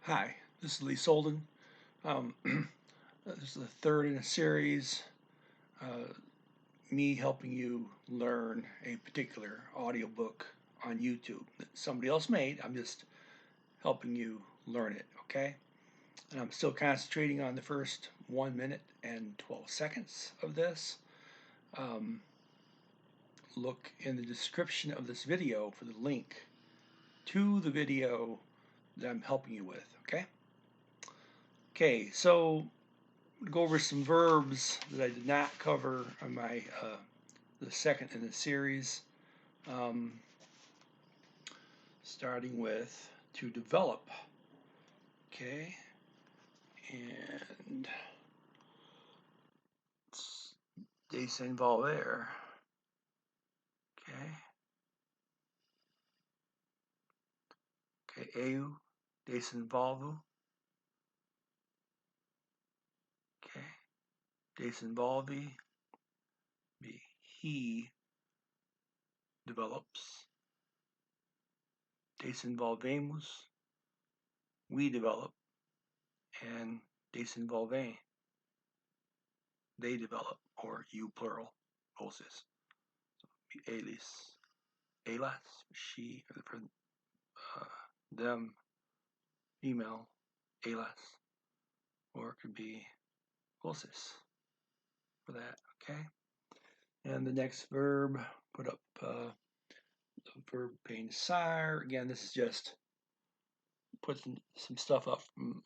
Hi, this is Lee Solden. This is the third in a series, uh, me helping you learn a particular audiobook on YouTube that somebody else made. I'm just helping you learn it, okay? And I'm still concentrating on the first 1 minute and 12 seconds of this. Look in the description of this video for the link to the video that I'm helping you with, okay? Okay, so go over some verbs that I did not cover on my the second in the series. Um, Starting with to develop. Okay, and desenvolver. Okay, eu desenvolvo. Okay, desenvolve. He develops. Desenvolvemos. We develop, and desenvolvem. They develop, or you plural, voces. Eles, elas, she, for them, female, elas, or it could be voces for that, okay? And the next verb, put up the verb pensar. Again, this is just putting some stuff up from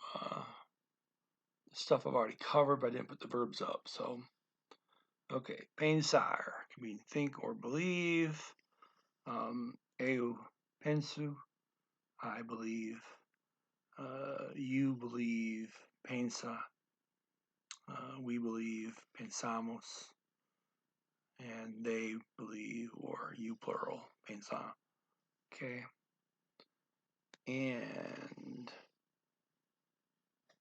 stuff I've already covered, but I didn't put the verbs up. So, okay, pensar can mean think or believe. Eu penso, I believe. You believe, pensa. We believe, pensamos. And they believe, or you plural, pensar. Okay. And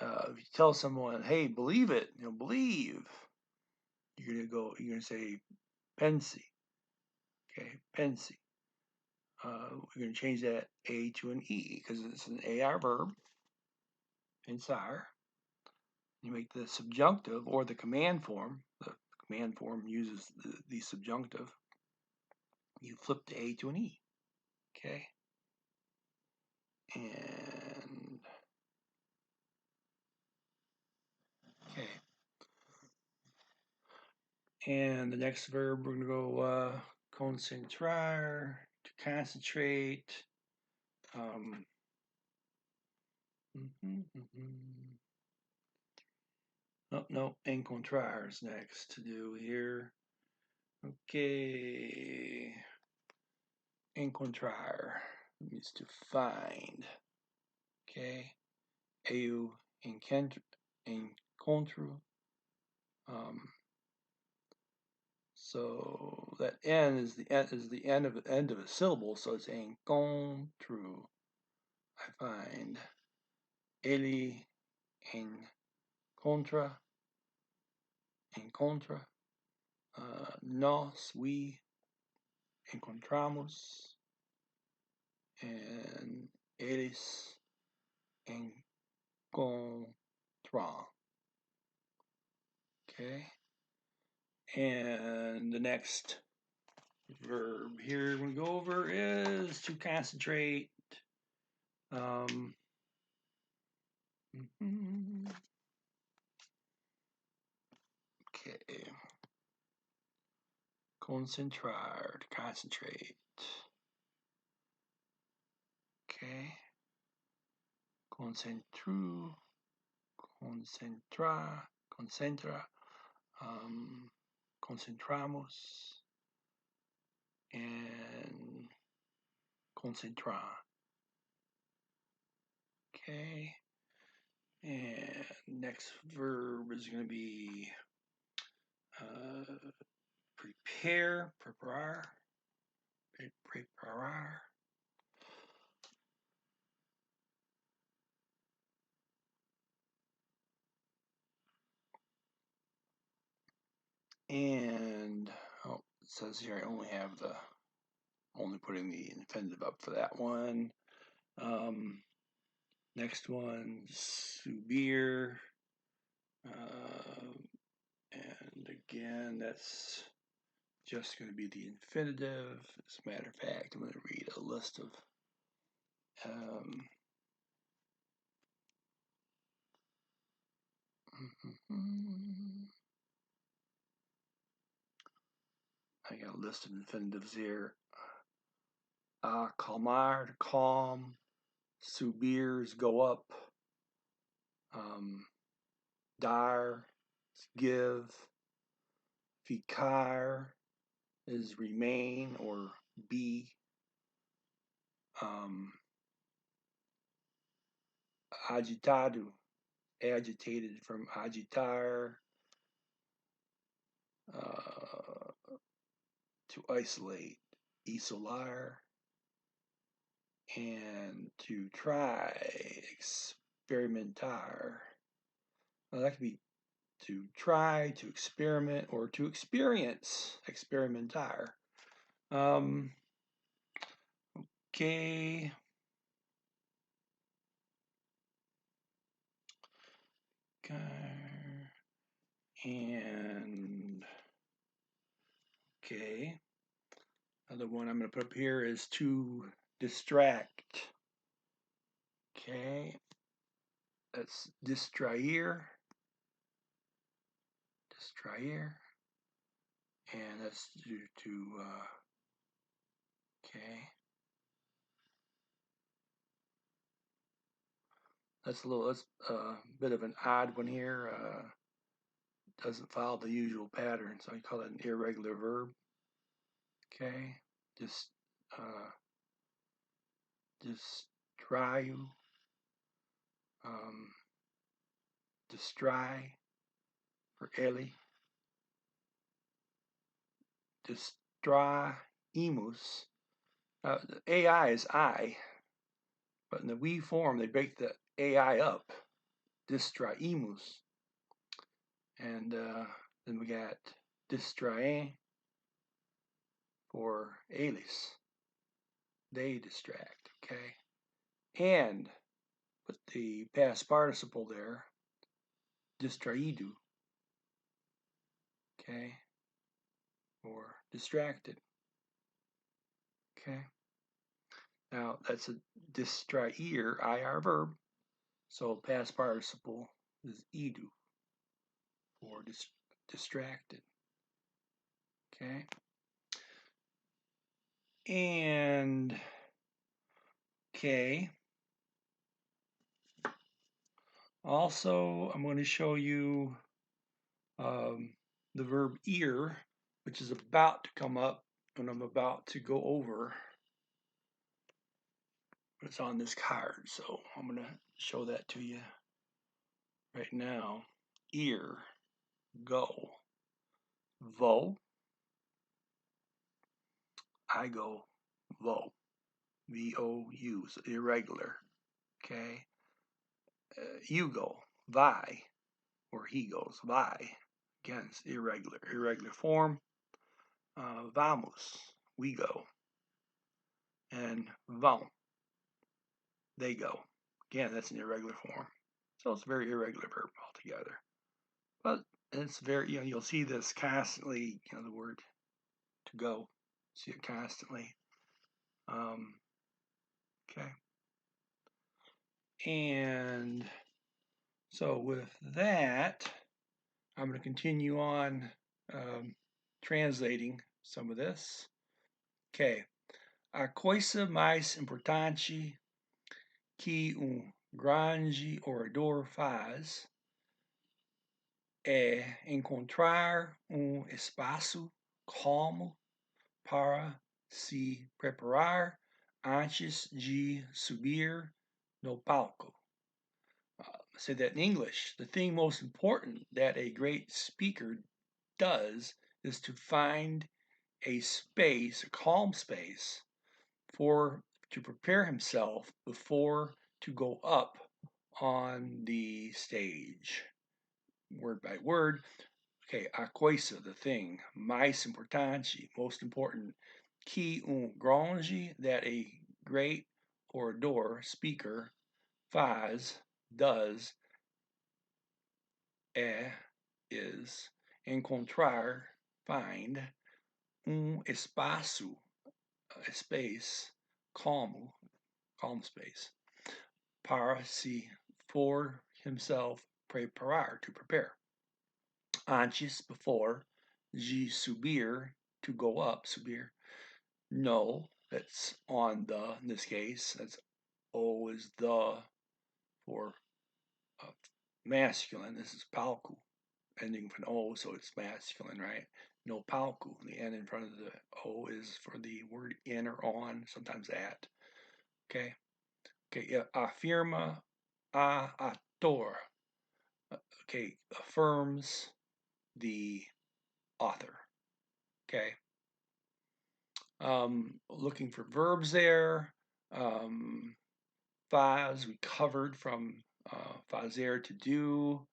if you tell someone, hey, believe it, believe, you're gonna say pensi. Okay, pensi. We're gonna change that A to an E because it's an AR verb, pensar. You make the subjunctive or the command form. The command form uses the subjunctive. You flip the A to an E. Okay. And okay. And the next verb, we're going to go concentrar, to concentrate. Oh, no, encontrar is next to do here. Okay. Encontrar means to find. Okay. Eu encontro. So that N is the end of a syllable, so it's encontro. I find. Ele encontra. Nós, we encontramos. And eles encontram. Okay. And the next verb here we're going to go over is to concentrate. Okay. Concentrar, to concentrate. Okay. Concentru, concentra, concentramos, and concentrar. Okay. And next verb is going to be preparar. And it says here I only have only putting the infinitive up for that one. Next one, subir. And again, that's just going to be the infinitive. As a matter of fact, I'm going to read a list of I got a list of infinitives here. Calmar, to calm. Subir is go up. Dar is give. Ficar is remain or be. Agitado, agitated from agitar. To isolate, isolar. And to try, experimentar. Well, that could be to try, to experiment, or to experience, experimentar. Okay. And okay. Another one I'm going to put up here is to distract. Okay. That's distraer. Distraer. And that's due to, okay. That's a bit of an odd one here. Doesn't follow the usual pattern, so I call it an irregular verb. Okay. Just distraio. Distrai for Ellie. Distraimus. The AI is I, but in the we form, they break the AI up. Distraimus. And then we got distrae for eles. They distract, okay? And put the past participle there, distraidu, okay? Or distracted, okay? Now, that's a distraer, IR verb. So past participle is edu for distracted. Okay. And okay. Also, I'm going to show you the verb ear, which is about to come up when I'm about to go over. It's on this card, so I'm going to show that to you right now. Ear, go. Vo, I go. Vo, V-O-U, so irregular. Okay. You go. Vai, or he goes. Vai. Again, it's irregular form. Vamos, we go. And vão, they go. Again, that's an irregular form. So it's a very irregular verb altogether. But it's very, you'll see this constantly, the word to go. See it constantly. Okay. And so with that, I'm going to continue on translating some of this. Okay. A coisa mais importante que grande orador faz é encontrar espaço calmo para se preparar antes de subir no palco. I said that in English. The thing most important that a great speaker does is to find a space, a calm space, to prepare himself before to go up on the stage. Word by word. Okay, a coisa, the thing. Mais importante, most important. Que grande, that a great orador, speaker, faz, does, is, encontrar, find, espaço, space, calm space, para si, for himself, preparar, to prepare. Antes, before, de subir, to go up, subir. No, that's on the, in this case, that's O is the for masculine. This is palco, ending with an O, so it's masculine, right? No palco. The N in front of the O is for the word in or on, sometimes at. Okay. Okay. Afirma a autor. Okay. Affirms the author. Okay. Looking for verbs there. Faz, we covered from fazer, to do.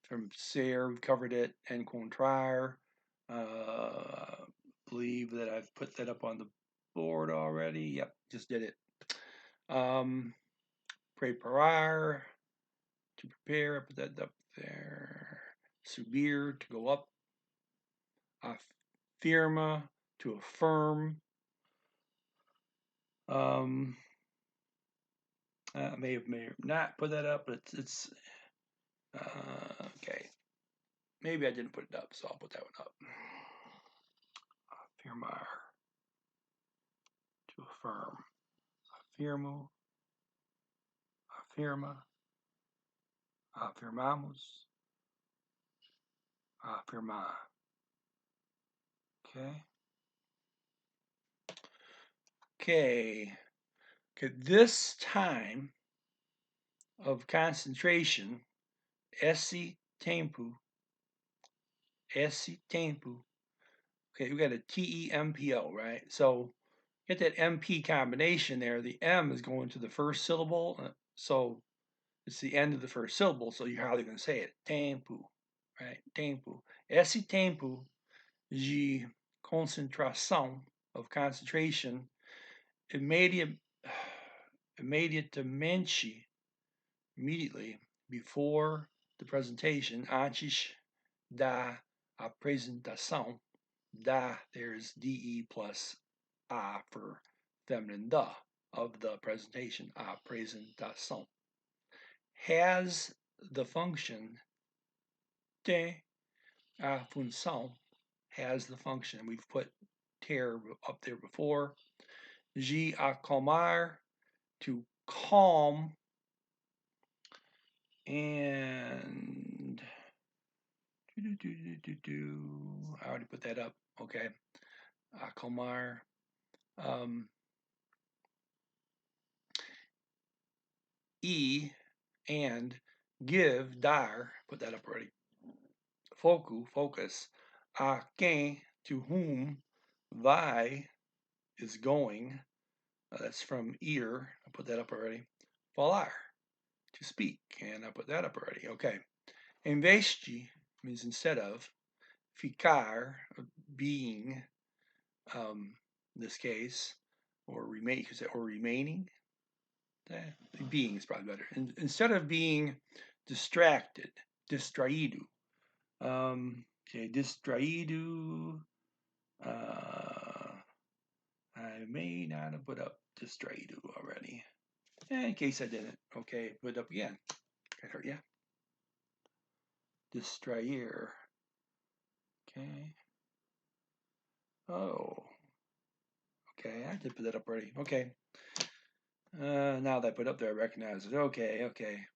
From ser, we covered it. Encontrar. Believe that I've put that up on the board already. Yep, just did it. Preparar, to prepare. I put that up there. Subir, to go up. Afirma, to affirm. I may have not put that up, but it's okay. Maybe I didn't put it up, so I'll put that one up. Afirmar, to affirm. Afirmo, afirma, afirmamos, afirmar. Okay. Okay. Okay. This time of concentration, esse tempo. Okay, we got a TEMPO, right? So get that MP combination there. The M is going to the first syllable, so it's the end of the first syllable, so you're hardly going to say it. Tempo, right? Tempo. Esse tempo de concentração, of concentration, immediately, before the presentation, antes da apresentação. Da, there's DE plus A for feminine the, of the presentation, apresentação. Has the function, tem a função, has the function. We've put ter up there before. De acalmar, to calm. And I already put that up. Okay. Acalmar. E and give, dar, put that up already. Foco, focus. A quem, to whom. Vai is going. That's from ear. I put that up already. Falar, to speak. And I put that up already. Okay. Investe means instead of. Ficar, being, in this case, or remaining. Being is probably better. Instead of being distracted, distraído. Okay, distraído. I may not have put up distraído already. In case I didn't, okay, put it up again. Yeah. Distrair. Okay. Oh. Okay, I did put that up already. Okay. Now that I put up there, I recognize it. Okay.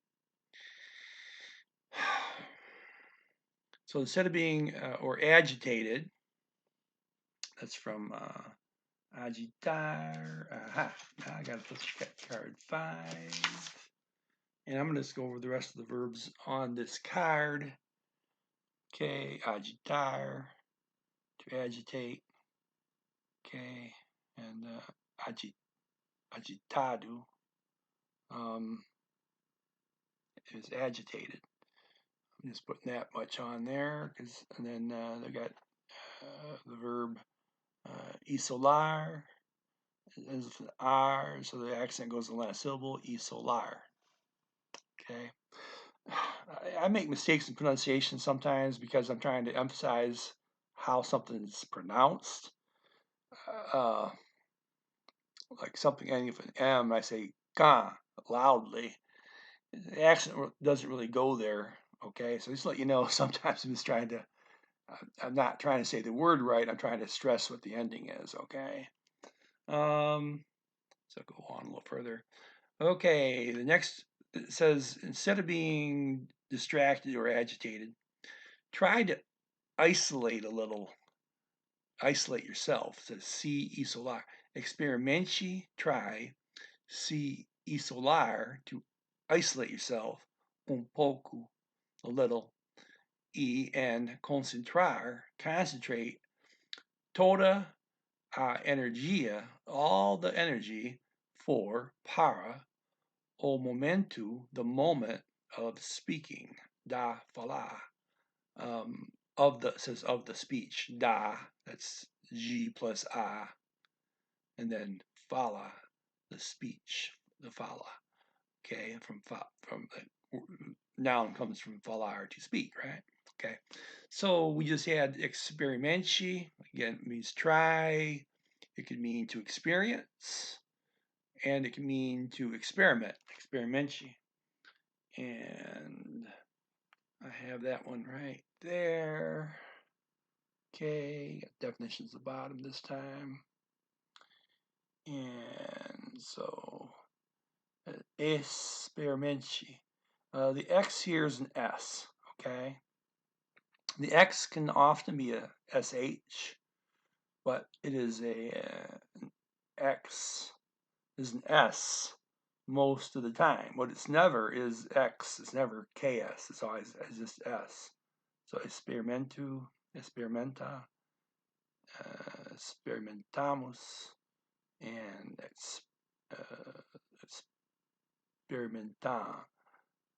So instead of being or agitated, that's from agitar. Aha. Now I got to put card 5. And I'm going to just go over the rest of the verbs on this card. Okay, agitar, to agitate. Okay, and agitado is agitated. I'm just putting that much on there, and then they got the verb isolar, ends with an R, so the accent goes in the last syllable, y solar. Okay. I make mistakes in pronunciation sometimes because I'm trying to emphasize how something's pronounced. Uh, like something ending with an M, I say "ka" loudly. The accent doesn't really go there. Okay, so just to let you know, sometimes I'm just trying to. I'm not trying to say the word right. I'm trying to stress what the ending is. Okay. So go on a little further. Okay, the next it says instead of being distracted or agitated, try to isolate a little. Isolate yourself. It says si isolar. Experimente, try. Si isolar, to isolate yourself. Un pouco, a little. And concentrar, concentrate. Toda a energia, all the energy for para o momento, the moment of speaking, da falar, of the, it says of the speech, da, that's G plus a, and then fala, the speech, the fala, okay, from the noun comes from falar, to speak, right? Okay, so we just had experimenci, again, it means try, it could mean to experience, and it can mean to experiment, experimenci. And I have that one right there. Okay, got definitions at the bottom this time. And so, experimenci. The X here is an S, okay? The X can often be a SH, but it is an X is an S most of the time. What it's never is X. It's never KS. It's always just S. So experimento, experimenta, experimentamos, and experimentar.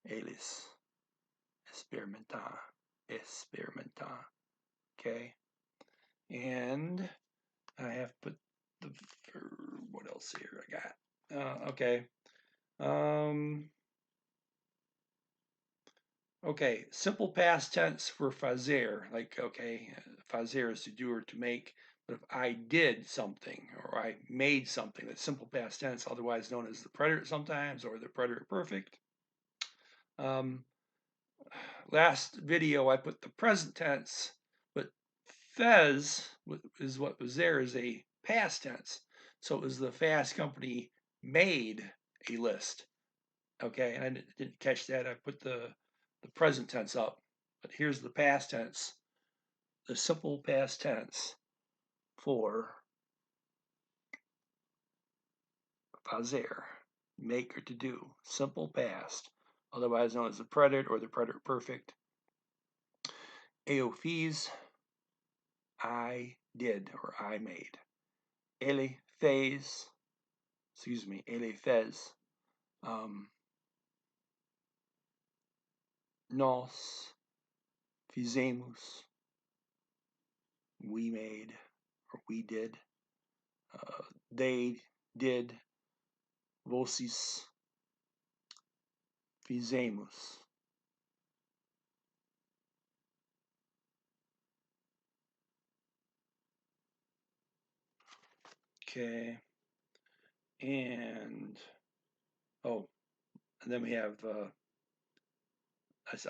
Eles experimentar, experimentar. Okay, and I have put the what else here? I got okay. Okay, simple past tense for fazer, like, okay, fazer is to do or to make, but if I did something or I made something, that's simple past tense, otherwise known as the preterite sometimes or the preterite perfect. Um, Last video I put the present tense, but fez is what was there is a past tense. So it was the Fast Company made a list. Okay, and I didn't catch that. I put the present tense up, but here's the past tense, the simple past tense for fazer, make or to do, simple past, otherwise known as the preterite or the preterite perfect. Eu fiz, I did or I made. Ele fez, excuse me, ele fez. Nós fizemos, we made or we did. They did, vocês fizemos. Okay, and oh, and then we have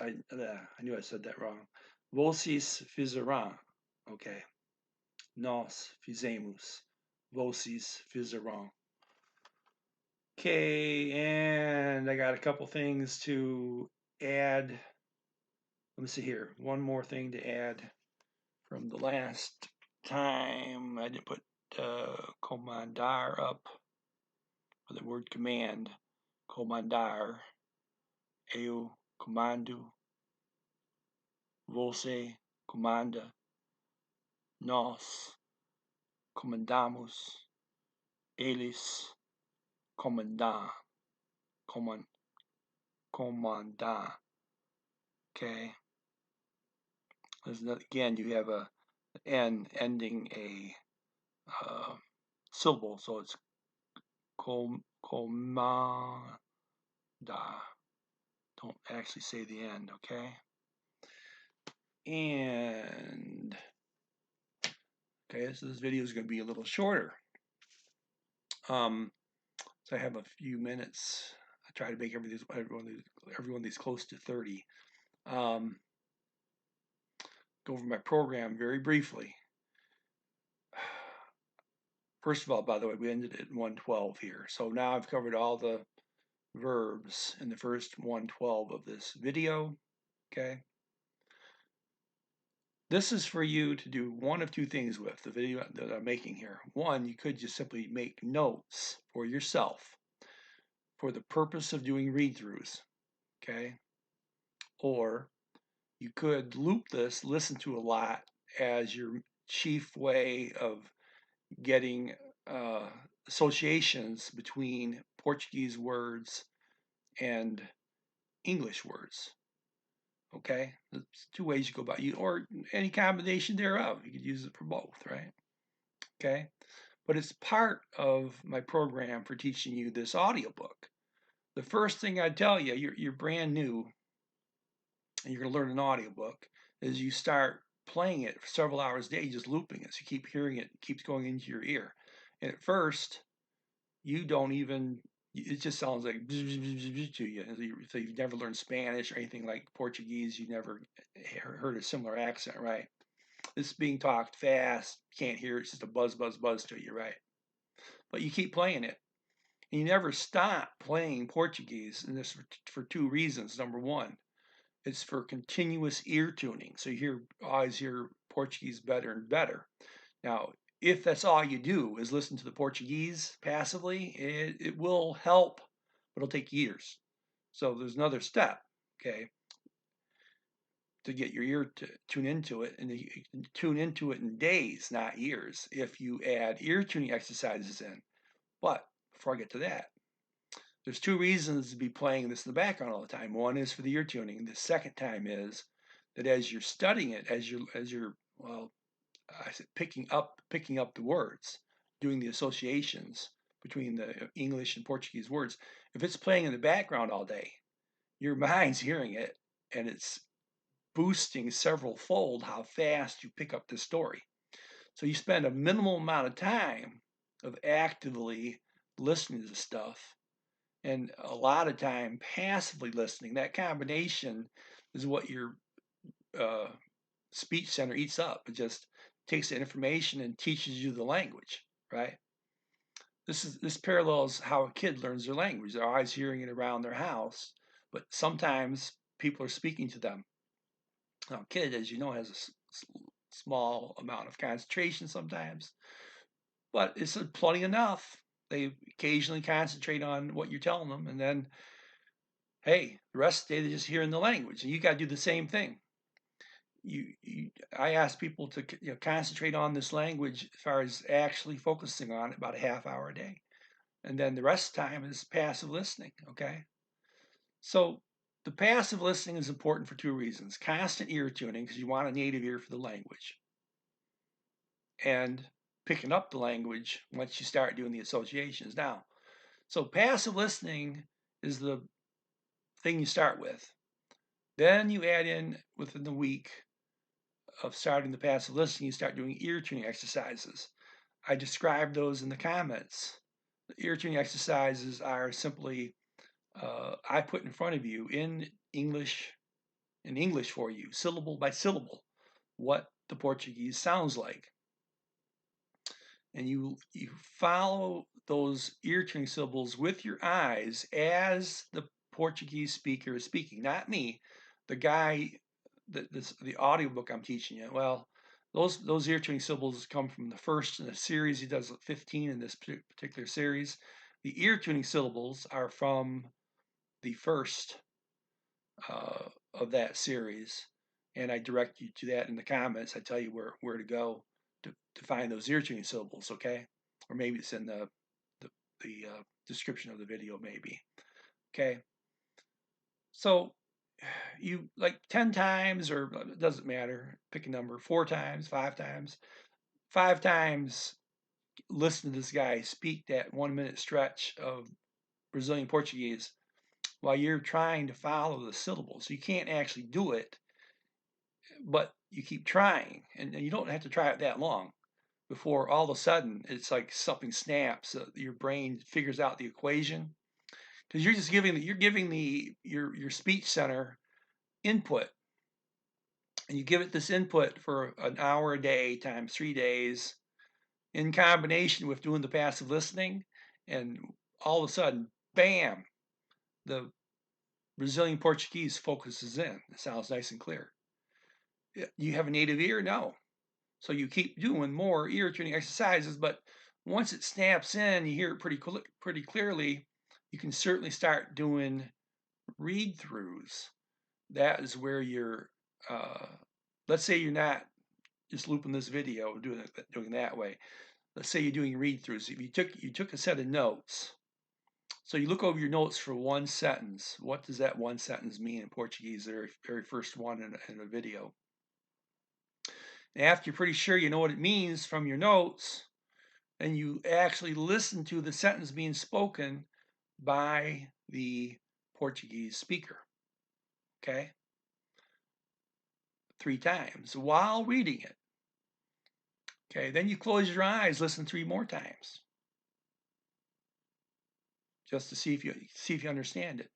I knew I said that wrong. Vocês fizeram. Okay, nós fizemos. Vocês fizeram. Okay, and I got a couple things to add. Let me see here. One more thing to add from the last time. I didn't put comandar up for the word command. Comandar. Eu comando. Você comanda. Nós comandamos. Eles comandam. Comandar. Okay. Again, you have a N ending a syllable, so it's comanda. Don't actually say the end, okay? And okay, so this video is going to be a little shorter. So I have a few minutes. I try to make everyone these close to 30. Go over my program very briefly. First of all, by the way, we ended at 112 here. So now I've covered all the verbs in the first 112 of this video, okay? This is for you to do one of two things with the video that I'm making here. One, you could just simply make notes for yourself for the purpose of doing read-throughs, okay? Or you could loop this, listen to a lot as your chief way of getting associations between Portuguese words and English words. Okay, there's two ways you go about it, or any combination thereof. You could use it for both, right? Okay, but it's part of my program for teaching you this audiobook. The first thing I tell you, you're brand new, and you're going to learn an audiobook, is you start playing it for several hours a day, just looping it. So you keep hearing it, it keeps going into your ear. And at first, you don't even, it just sounds like to you. So you've never learned Spanish or anything like Portuguese, you never heard a similar accent, right? This is being talked fast, can't hear it, it's just a buzz, buzz, buzz to you, right? But you keep playing it. And you never stop playing Portuguese, and this for two reasons. Number one, it's for continuous ear tuning. So you always hear Portuguese better and better. Now, if that's all you do is listen to the Portuguese passively, it will help, but it'll take years. So there's another step, okay, to get your ear to tune into it, and you can tune into it in days, not years, if you add ear tuning exercises in. But before I get to that, there's two reasons to be playing this in the background all the time. One is for the ear tuning. The second time is that as you're studying it, as you're well, I said picking up the words, doing the associations between the English and Portuguese words. If it's playing in the background all day, your mind's hearing it, and it's boosting several fold how fast you pick up the story. So you spend a minimal amount of time of actively listening to stuff, and a lot of time passively listening. That combination is what your speech center eats up. It just takes the information and teaches you the language, right? This parallels how a kid learns their language. They're always hearing it around their house, but sometimes people are speaking to them. Now, a kid, as you know, has a small amount of concentration sometimes, but it's plenty enough. They occasionally concentrate on what you're telling them, and then, hey, the rest of the day they're just hearing the language, and you got to do the same thing. I ask people to concentrate on this language as far as actually focusing on it about a half hour a day, and then the rest of the time is passive listening. Okay, so the passive listening is important for two reasons: constant ear tuning, because you want a native ear for the language, and picking up the language once you start doing the associations. Now, so passive listening is the thing you start with. Then you add in, within the week of starting the passive listening, you start doing ear tuning exercises. I described those in the comments. The ear tuning exercises are simply I put in front of you in English for you, syllable by syllable, what the Portuguese sounds like. And you follow those ear tuning syllables with your eyes as the Portuguese speaker is speaking, not me, the guy, the audiobook I'm teaching you. Well, those ear tuning syllables come from the first in the series. He does 15 in this particular series. The ear tuning syllables are from the first of that series, and I direct you to that in the comments. I tell you where to go to find those ear tuning syllables, okay? Or maybe it's in the description of the video, maybe. Okay. So you like 10 times, or it doesn't matter, pick a number, 4 times, 5 times. 5 times listen to this guy speak that 1 minute stretch of Brazilian Portuguese while you're trying to follow the syllables. You can't actually do it, but you keep trying, and you don't have to try it that long before all of a sudden it's like something snaps. Your brain figures out the equation because you're giving your speech center input, and you give it this input for an hour a day times 3 days in combination with doing the passive listening, and all of a sudden, bam, the Brazilian Portuguese focuses in. It sounds nice and clear. You have a native ear? No. So you keep doing more ear training exercises, but once it snaps in, you hear it pretty clearly, you can certainly start doing read throughs. That is where you're, let's say you're not just looping this video and doing that way. Let's say you're doing read throughs. If you took a set of notes, so you look over your notes for one sentence. What does that one sentence mean in Portuguese? The very first one in a video. And after you're pretty sure you know what it means from your notes, and you actually listen to the sentence being spoken by the Portuguese speaker. Okay? 3 times while reading it. Okay, then you close your eyes, listen 3 more times. Just to see if you understand it.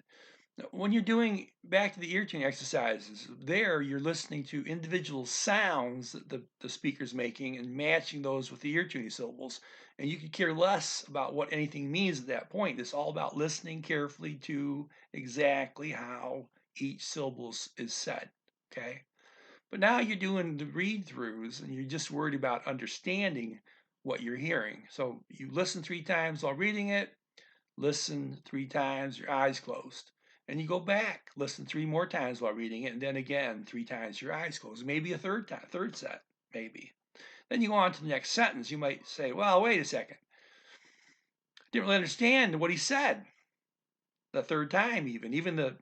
When you're doing back to the ear tuning exercises, there you're listening to individual sounds that the speaker's making and matching those with the ear tuning syllables. And you could care less about what anything means at that point. It's all about listening carefully to exactly how each syllable is said. Okay. But now you're doing the read throughs and you're just worried about understanding what you're hearing. So you listen 3 times while reading it, listen 3 times, your eyes closed. And you go back, listen 3 more times while reading it, and then again 3 times, your eyes closed. Maybe a third set, maybe. Then you go on to the next sentence. You might say, well, wait a second. Didn't really understand what he said. The third time, even the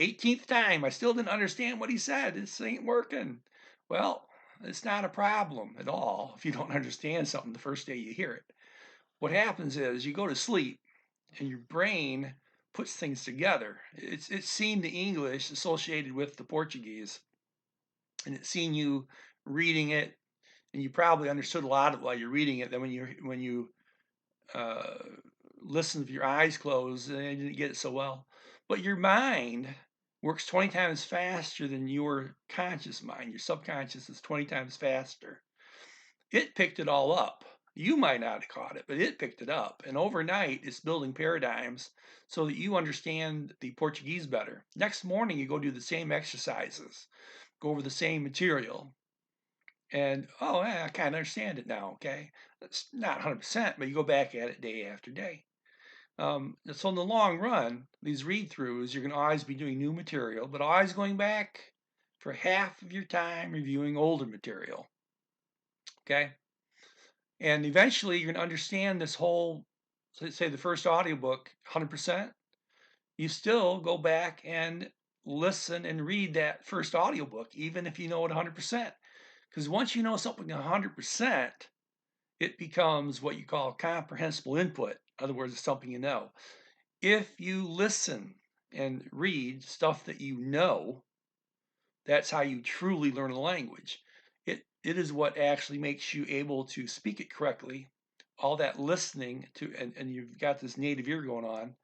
18th time, I still didn't understand what he said. This ain't working. Well, it's not a problem at all if you don't understand something the first day you hear it. What happens is you go to sleep and your brain puts things together. It's seen the English associated with the Portuguese, and it's seen you reading it, and you probably understood a lot of it while you're reading it. Then when you listen with your eyes closed, and you didn't get it so well. But your mind works 20 times faster than your conscious mind. Your subconscious is 20 times faster. It picked it all up. You might not have caught it, but it picked it up. And overnight, it's building paradigms so that you understand the Portuguese better. Next morning, you go do the same exercises, go over the same material. And, oh, yeah, I kind of understand it now, okay? It's not 100%, but you go back at it day after day. So in the long run, these read-throughs, you're going to always be doing new material, but always going back for half of your time reviewing older material, okay? And eventually you're going to understand this whole, let's say the first audiobook, 100%. You still go back and listen and read that first audiobook, even if you know it 100%. Because once you know something 100%, it becomes what you call comprehensible input. In other words, it's something you know. If you listen and read stuff that you know, that's how you truly learn a language. It is what actually makes you able to speak it correctly. All that listening to, and you've got this native ear going on,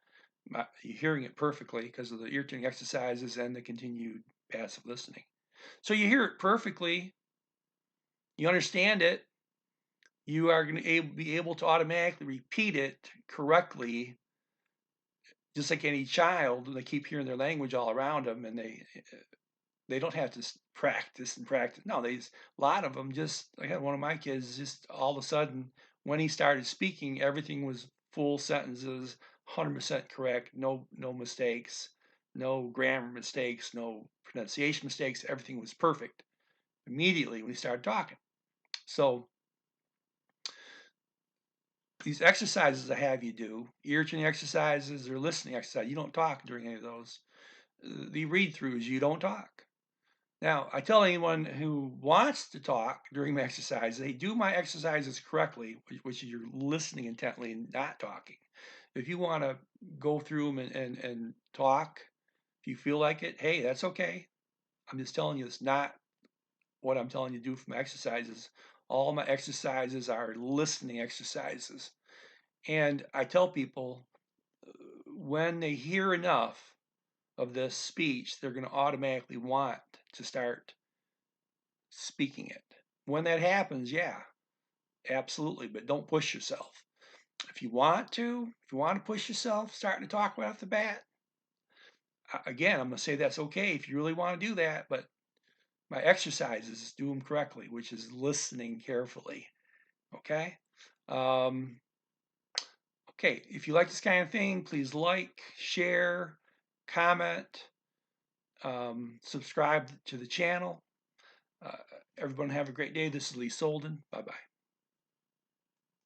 you're hearing it perfectly because of the ear tuning exercises and the continued passive listening. So you hear it perfectly, you understand it, you are going to be able to automatically repeat it correctly, just like any child. They keep hearing their language all around them, and they don't have to practice and practice. No, a lot of them just. I had one of my kids just all of a sudden when he started speaking, everything was full sentences, 100% correct, no mistakes, no grammar mistakes, no pronunciation mistakes. Everything was perfect immediately when he started talking. So these exercises I have you do, ear tuning exercises or listening exercises, you don't talk during any of those. The read throughs, you don't talk. Now, I tell anyone who wants to talk during my exercise, they do my exercises correctly, which is you're listening intently and not talking. If you want to go through them and talk, if you feel like it, hey, that's okay. I'm just telling you it's not what I'm telling you to do for my exercises. All my exercises are listening exercises. And I tell people when they hear enough of this speech, they're going to automatically want to start speaking it. When that happens, yeah, absolutely, but don't push yourself. If you want to push yourself, starting to talk right off the bat, again, I'm going to say that's okay if you really want to do that, but my exercises, do them correctly, which is listening carefully. Okay? Um, okay, if you like this kind of thing, please like, share, comment, subscribe to the channel. Uh, everyone have a great day. This is Lee Solden. Bye-bye.